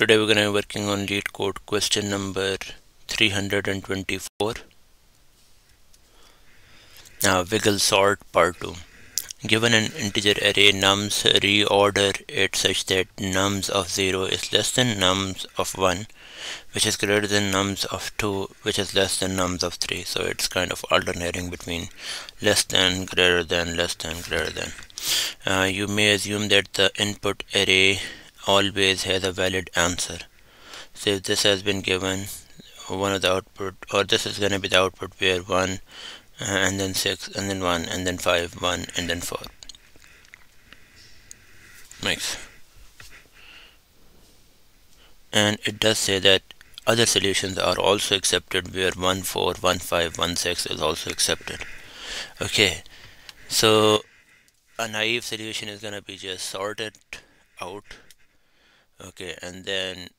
Today we're going to be working on Leetcode question number 324. Now wiggle sort part 2. Given an integer array nums, reorder it such that nums of 0 is less than nums of 1, which is greater than nums of 2, which is less than nums of 3. So it's kind of alternating between less than, greater than, less than, greater than. You may assume that the input array always has a valid answer. So if this has been given, one of the output, or this is going to be the output where 1 and then 6 and then 1 and then 5, 1 and then 4. Nice. And it does say that other solutions are also accepted where 1 4 1 5 1 6 is also accepted. Okay, so a naive solution is going to be just sorted out. Okay, and then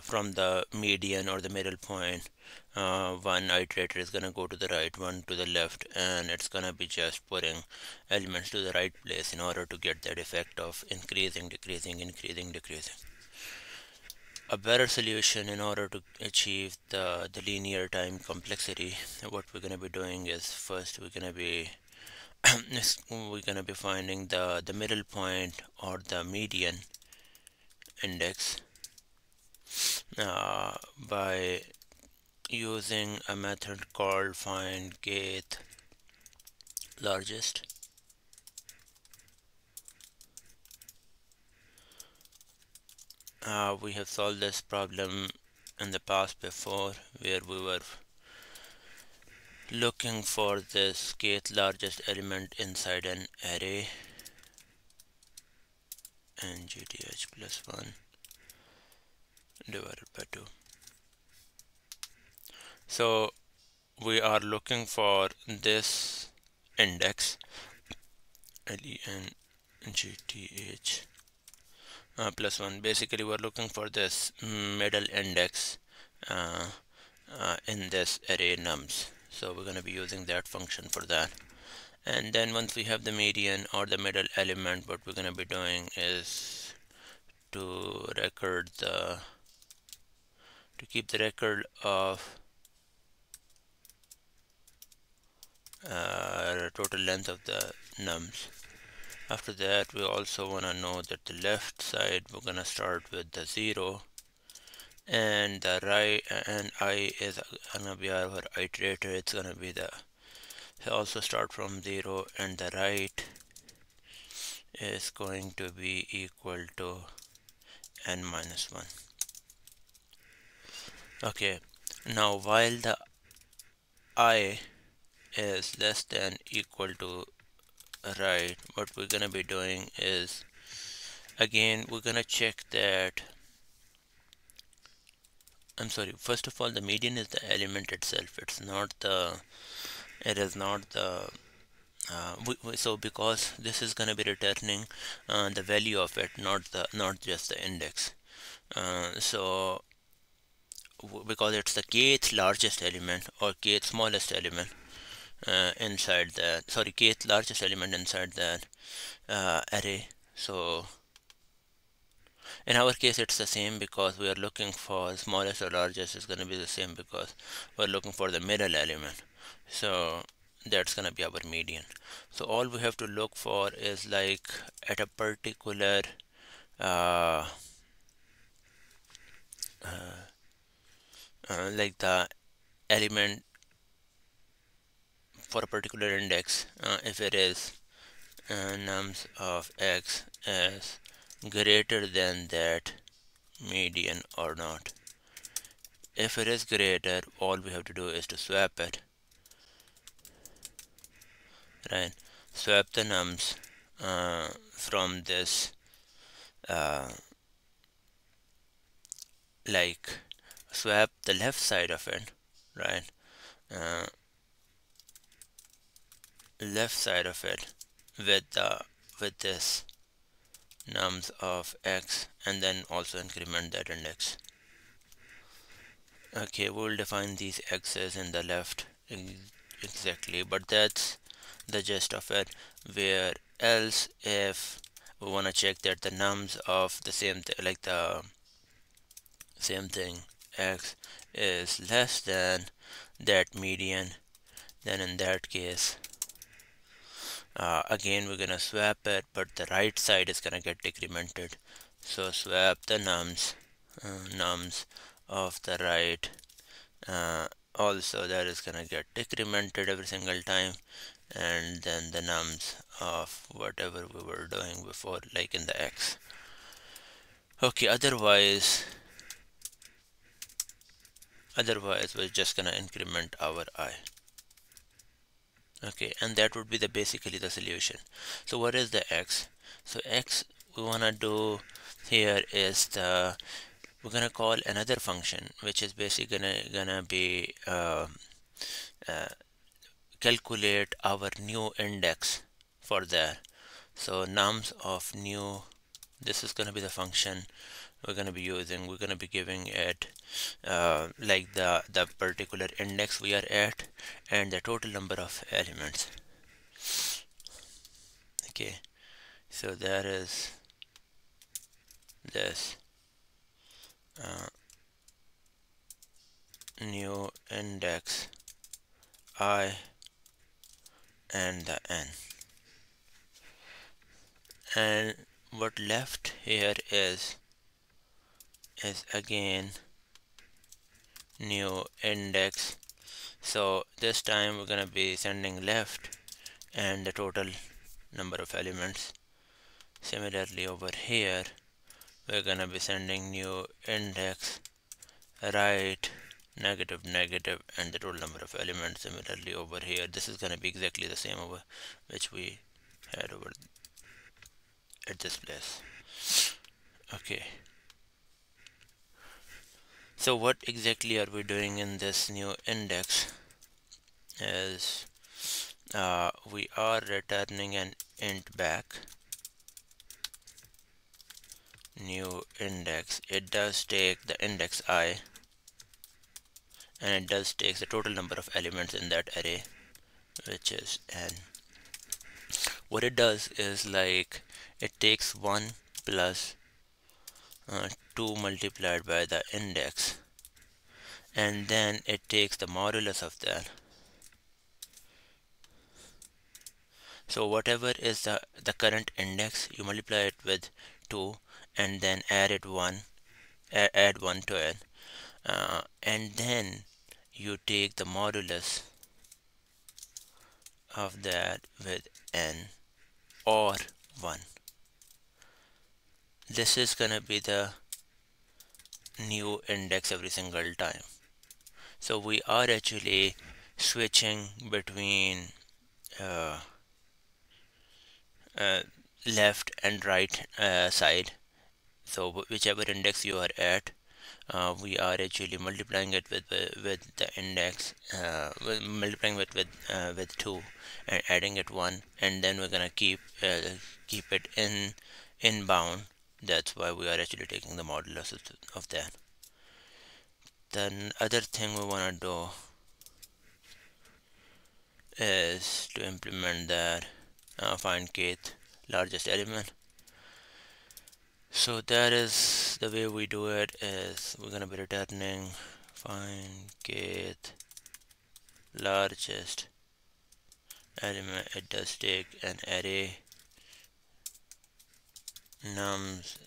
from the median or the middle point, one iterator is going to go to the right, one to the left, and it's going to be just putting elements to the right place in order to get that effect of increasing, decreasing, increasing, decreasing. A better solution in order to achieve the linear time complexity, what we're going to be doing is first we're going to be finding the middle point or the median index by using a method called find get largest. We have solved this problem in the past before, where we were looking for this get largest element inside an array and gth plus 1 divided by 2. So we are looking for this index LENGTH plus 1. Basically we're looking for this middle index in this array nums. So we're going to be using that function for that. And then once we have the median or the middle element, what we're going to be doing is to keep the record of total length of the nums. After that, we also want to know that the left side we're going to start with the 0, and the right and I is going to be our iterator. It's going to be also start from 0, and the right is going to be equal to n minus 1. Okay, now while the I is less than equal to right, what we're gonna be doing is, again, we're gonna check that, first of all, the median is the element itself. It is not the so because this is gonna be returning the value of it, not just the index. So because it's the kth largest element or kth smallest element inside that, kth largest element inside that array. So in our case it's the same, because we are looking for smallest or largest is going to be the same because we're looking for the middle element. So that's going to be our median. So all we have to look for is like at a particular like the element for a particular index, if it is nums of x is greater than that median or not. If it is greater, all we have to do is to swap it, right? Swap the nums from this like swap the left side of it, right? Left side of it with this nums of x, and then also increment that index. Okay, we'll define these x's in the left exactly, but that's the gist of it. Where else, if we want to check that the nums of the same thing, like the same thing, x is less than that median, then in that case again we're gonna swap it, but the right side is gonna get decremented. So swap the nums of the right, also that is gonna get decremented every single time, and then the nums of whatever we were doing before, like in the x. Okay, otherwise we're just gonna increment our I. Okay, and that would be the basically the solution. So what is the x? So x we wanna do here is we're gonna call another function which is basically gonna be calculate our new index for that. So nums of new, this is gonna be the function we're gonna be using. We're gonna be giving it like the particular index we are at and the total number of elements. Okay, so that is this new index I and the n, and what left here is again new index. So this time we're gonna be sending left and the total number of elements. Similarly over here we're gonna be sending new index right, negative negative, and the total number of elements. Similarly over here this is gonna be exactly the same over which we had over at this place. Okay, so what exactly are we doing in this new index is we are returning an int back, new index. It does take the index I and it does take the total number of elements in that array, which is n. What it does is like it takes 1 plus 2 multiplied by the index, and then it takes the modulus of that. So whatever is the current index, you multiply it with 2 and then add 1 to it, and then you take the modulus of that with n or 1. This is gonna be the new index every single time. So we are actually switching between uh, left and right side. So whichever index you are at, we are actually multiplying it with the index, multiplying it with 2 and adding it 1, and then we're gonna keep it in bound. That's why we are actually taking the modulus of that. The other thing we want to do is to implement that find kth largest element. So that is the way we do it, is we're gonna be returning find kth largest element. It does take an array nums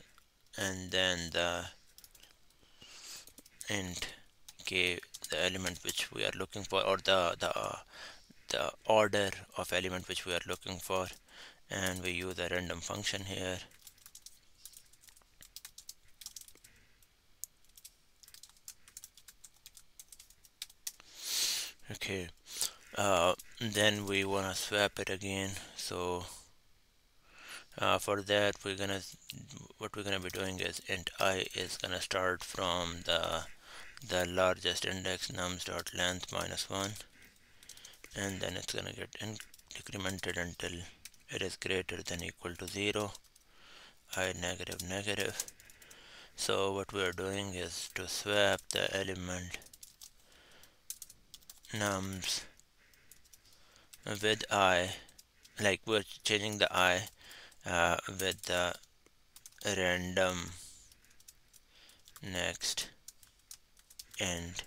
and then the int k, the element which we are looking for, or the order of element which we are looking for, and we use a random function here. Okay, then we want to swap it again. So for that what we're gonna be doing is int I is gonna start from the largest index nums dot length minus 1, and then it's gonna get decremented until it is greater than equal to 0, I negative negative. So what we are doing is to swap the element nums with I, like we're changing the I with the random next end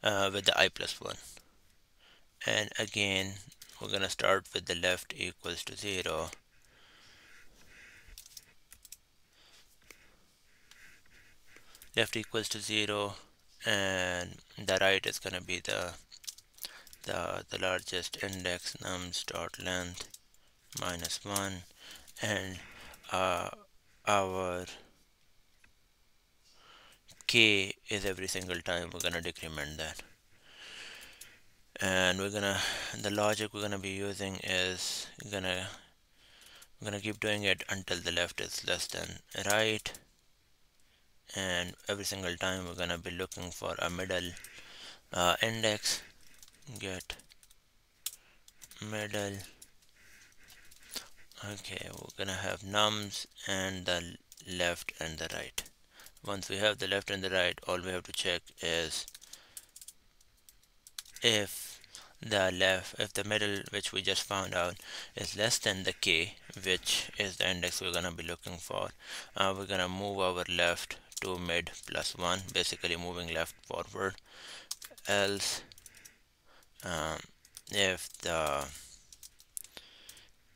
with the I plus 1. And again, we're gonna start with the left equals to 0, left equals to 0, and the right is gonna be the largest index nums dot length minus 1, and uh, our k is every single time we're gonna decrement that. And the logic we're gonna be using is we're gonna keep doing it until the left is less than right, and every single time we're gonna be looking for a middle index. Get middle. Okay, we're gonna have nums and the left and the right. Once we have the left and the right, all we have to check is if if the middle, which we just found out, is less than the k, which is the index we're gonna be looking for, we're gonna move our left to mid plus 1, basically moving left forward. Else, um, if the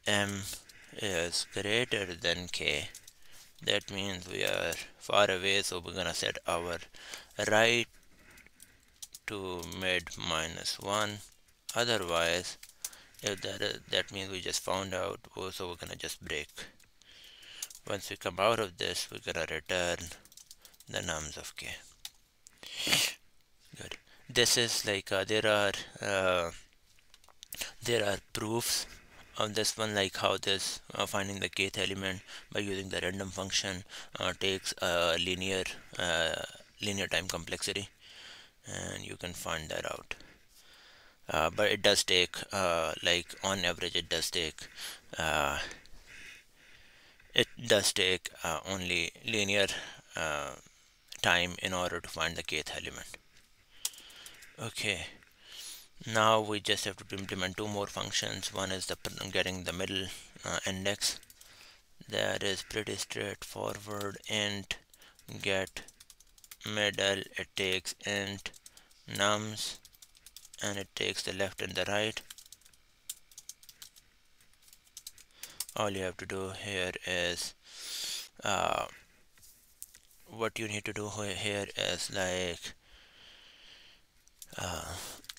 m is greater than k, that means we are far away, so we're gonna set our right to mid minus 1. Otherwise, if that means we just found out, so we're gonna just break. Once we come out of this, we're gonna return the nums of k. Good. This is like there are proofs of this one, like how this finding the kth element by using the random function takes a linear time complexity, and you can find that out. But it does take like on average uh, it does take only linear uh, time in order to find the kth element. Okay, now we just have to implement two more functions. One is the getting the middle index. That is pretty straightforward. Int get middle, it takes int nums, and it takes the left and the right. All you have to do here is what you need to do here is like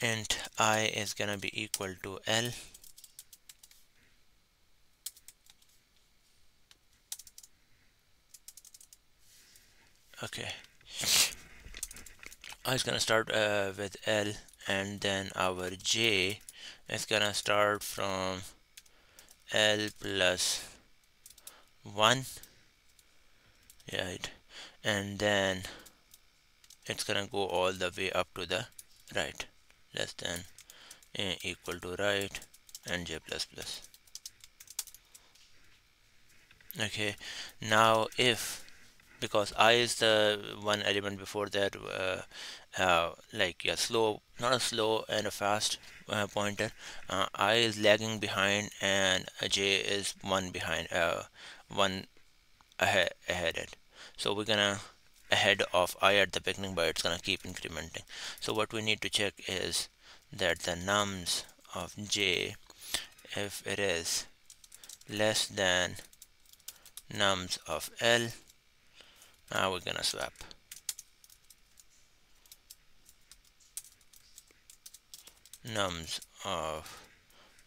int I is gonna be equal to L. Okay, I is gonna start with L, and then our J is gonna start from L plus 1, right, and then it's gonna go all the way up to the right, less than equal to right, and J plus plus. Okay, now if, because I is the one element before that, like a slow, not a slow and a fast pointer, I is lagging behind, and J is one behind, one ahead it. So we're gonna ahead of I at the beginning, but it's gonna keep incrementing. So what we need to check is that the nums of J, if it is less than nums of L, now we're gonna swap. Nums of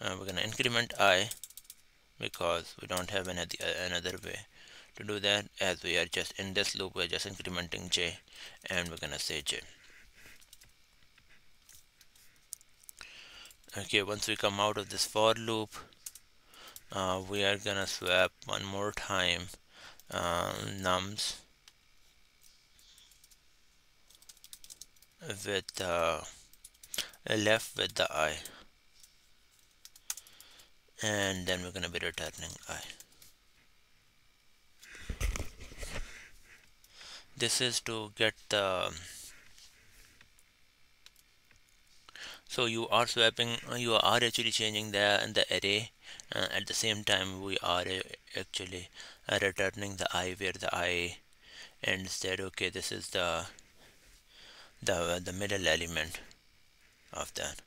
we're gonna increment I, because we don't have another way to do that, as we are just in this loop, we're just incrementing J, and we're gonna say J. Okay, once we come out of this for loop, we are gonna swap one more time nums with left with the I, and then we're gonna be returning I. This is to get the So you are swapping, you are actually changing the array. At the same time, we are actually returning the I, where the I and said, okay, this is the middle element of that.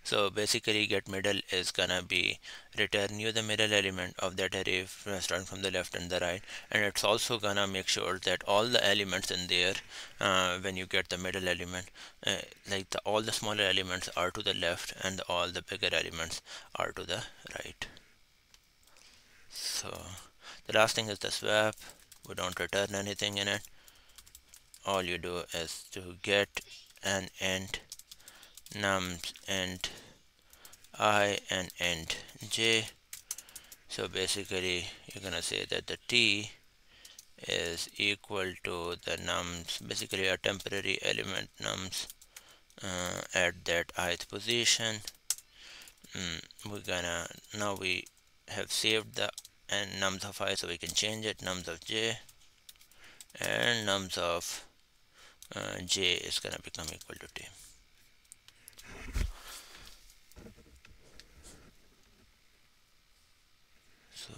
So basically, get middle is gonna be return you the middle element of that array starting from the left and the right, and it's also gonna make sure that all the elements in there, when you get the middle element, like all the smaller elements are to the left and all the bigger elements are to the right. So the last thing is the swap. We don't return anything in it. All you do is to get an int nums int I and int j. So basically you're gonna say that the t is equal to the nums, basically a temporary element nums at that ith position. We're gonna, now we have saved the and nums of I, so we can change it. Nums of j and nums of j is gonna become equal to t. So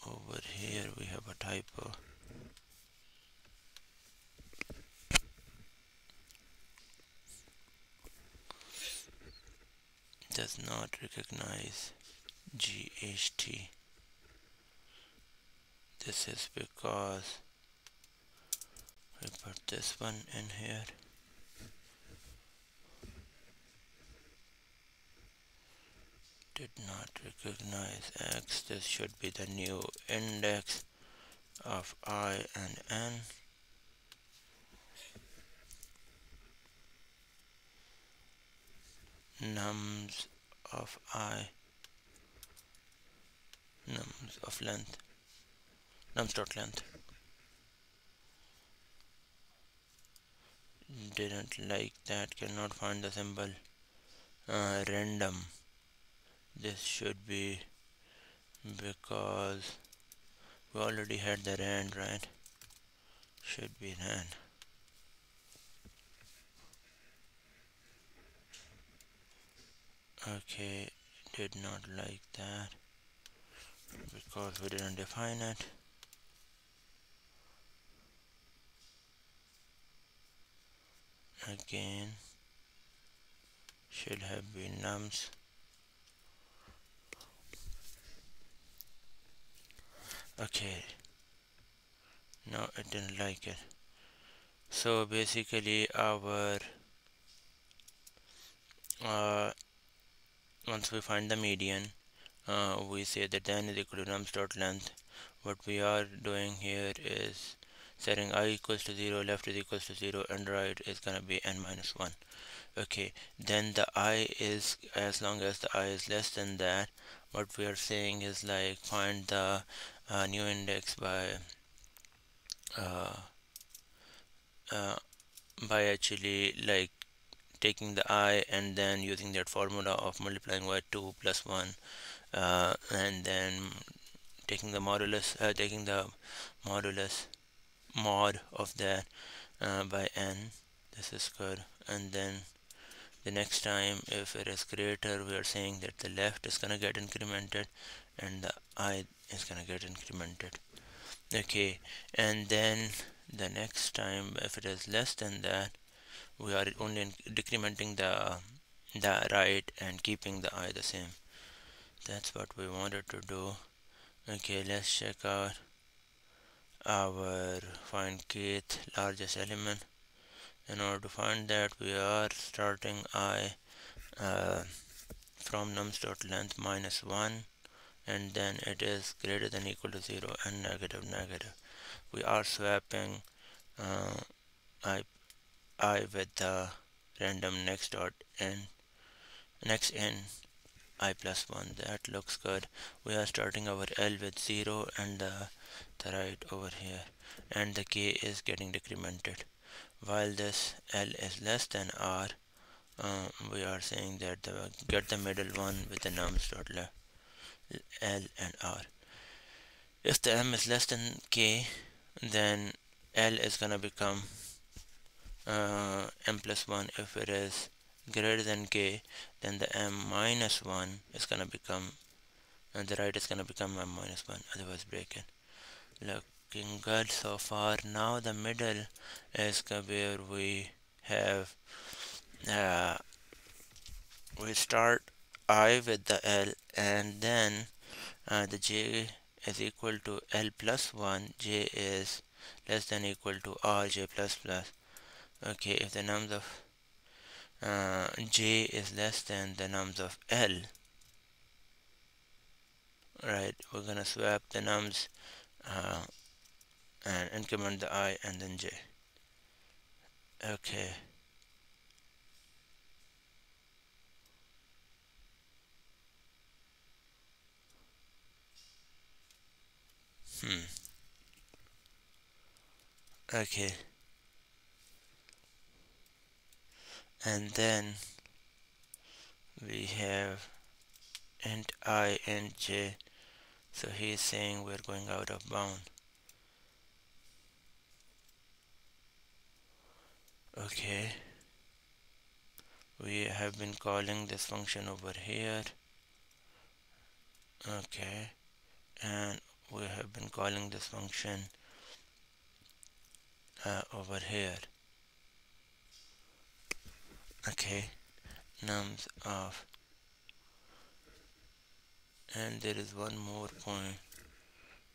over here we have a typo. Does not recognize GHT. This is because we put this one in here. Did not recognize X. This should be the new index of I and N. Nums of I, nums of length, nums dot length. Didn't like that, cannot find the symbol. Random. This should be because we already had the rand, right? Should be rand. Okay, did not like that because we didn't define it. Again, should have been nums. Okay, no, it didn't like it. So basically our once we find the median, we say that then is equal to nums dot length. What we are doing here is setting I equals to 0, left is equals to 0, and right is gonna be n minus 1. Okay, then the I is, as long as the I is less than that, what we are saying is like find the new index uh, uh, by actually like taking the I and then using that formula of multiplying by 2 plus 1, and then taking the modulus mod of that by n. This is good. And then the next time if it is greater, we are saying that the left is gonna get incremented and the I is gonna get incremented. Okay, and then the next time if it is less than that, we are only decrementing the right and keeping the I the same. That's what we wanted to do. Okay, let's check out our find kth largest element. In order to find that, we are starting I from nums dot length minus 1, and then it is greater than equal to 0 and negative negative. We are swapping I with the random next dot n next n I plus 1. That looks good. We are starting our L with 0 and the right over here, and the k is getting decremented. While this L is less than R, we are saying that get the middle one with the nums dot left L and R. If the M is less than K, then L is gonna become m plus 1. If it is greater than k, then the m minus 1 is gonna become, and the right is gonna become m minus 1, otherwise break it. Looking good so far. Now the middle is where we have we start I with the L, and then the J is equal to L plus 1, J is less than equal to R J plus plus. Okay, if the nums of J is less than the nums of L, right, we're gonna swap the nums uh, and increment the I and then J. Okay. Hmm. Okay. And then we have int I, int J. So he's saying we're going out of bound. Okay. We have been calling this function over here. Okay. And we have been calling this function over here. Okay. Nums of, and there is one more point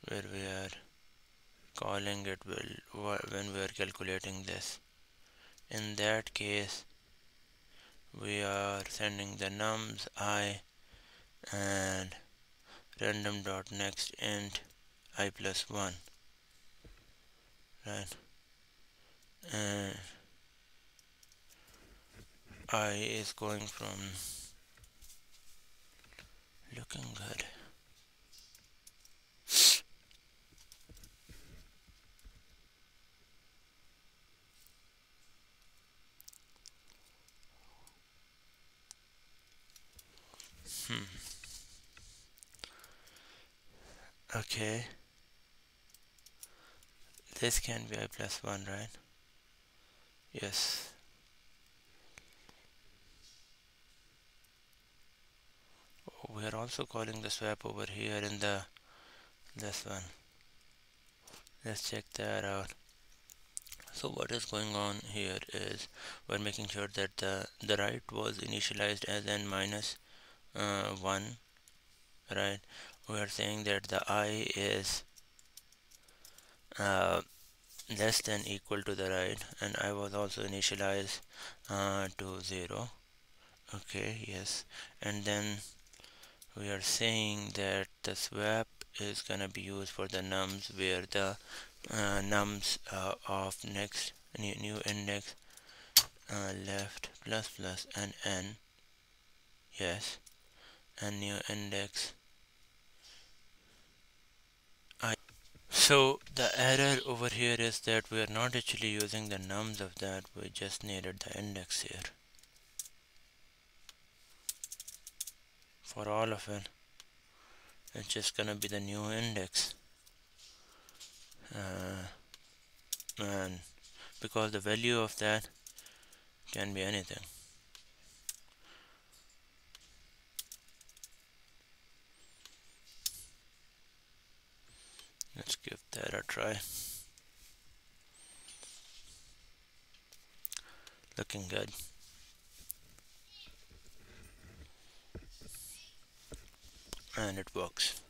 where we are calling it when we are calculating this. In that case, we are sending the nums I and random dot next int I plus 1, right, and I is going from looking good. Okay, this can be I plus 1, right? Yes. We are also calling the swap over here in the this one. Let's check that out. So what is going on here is we're making sure that the right was initialized as n minus 1, right? We are saying that the I is uh, less than equal to the right, and I was also initialized to 0. Okay, yes. And then we are saying that the swap is gonna be used for the nums where the nums of next new index left plus plus and n, yes, and new index I. So the error over here is that we are not actually using the nums of that, we just needed the index here for all of it. It's just gonna be the new index, and because the value of that can be anything. Let's give that a try. Looking good. And it works.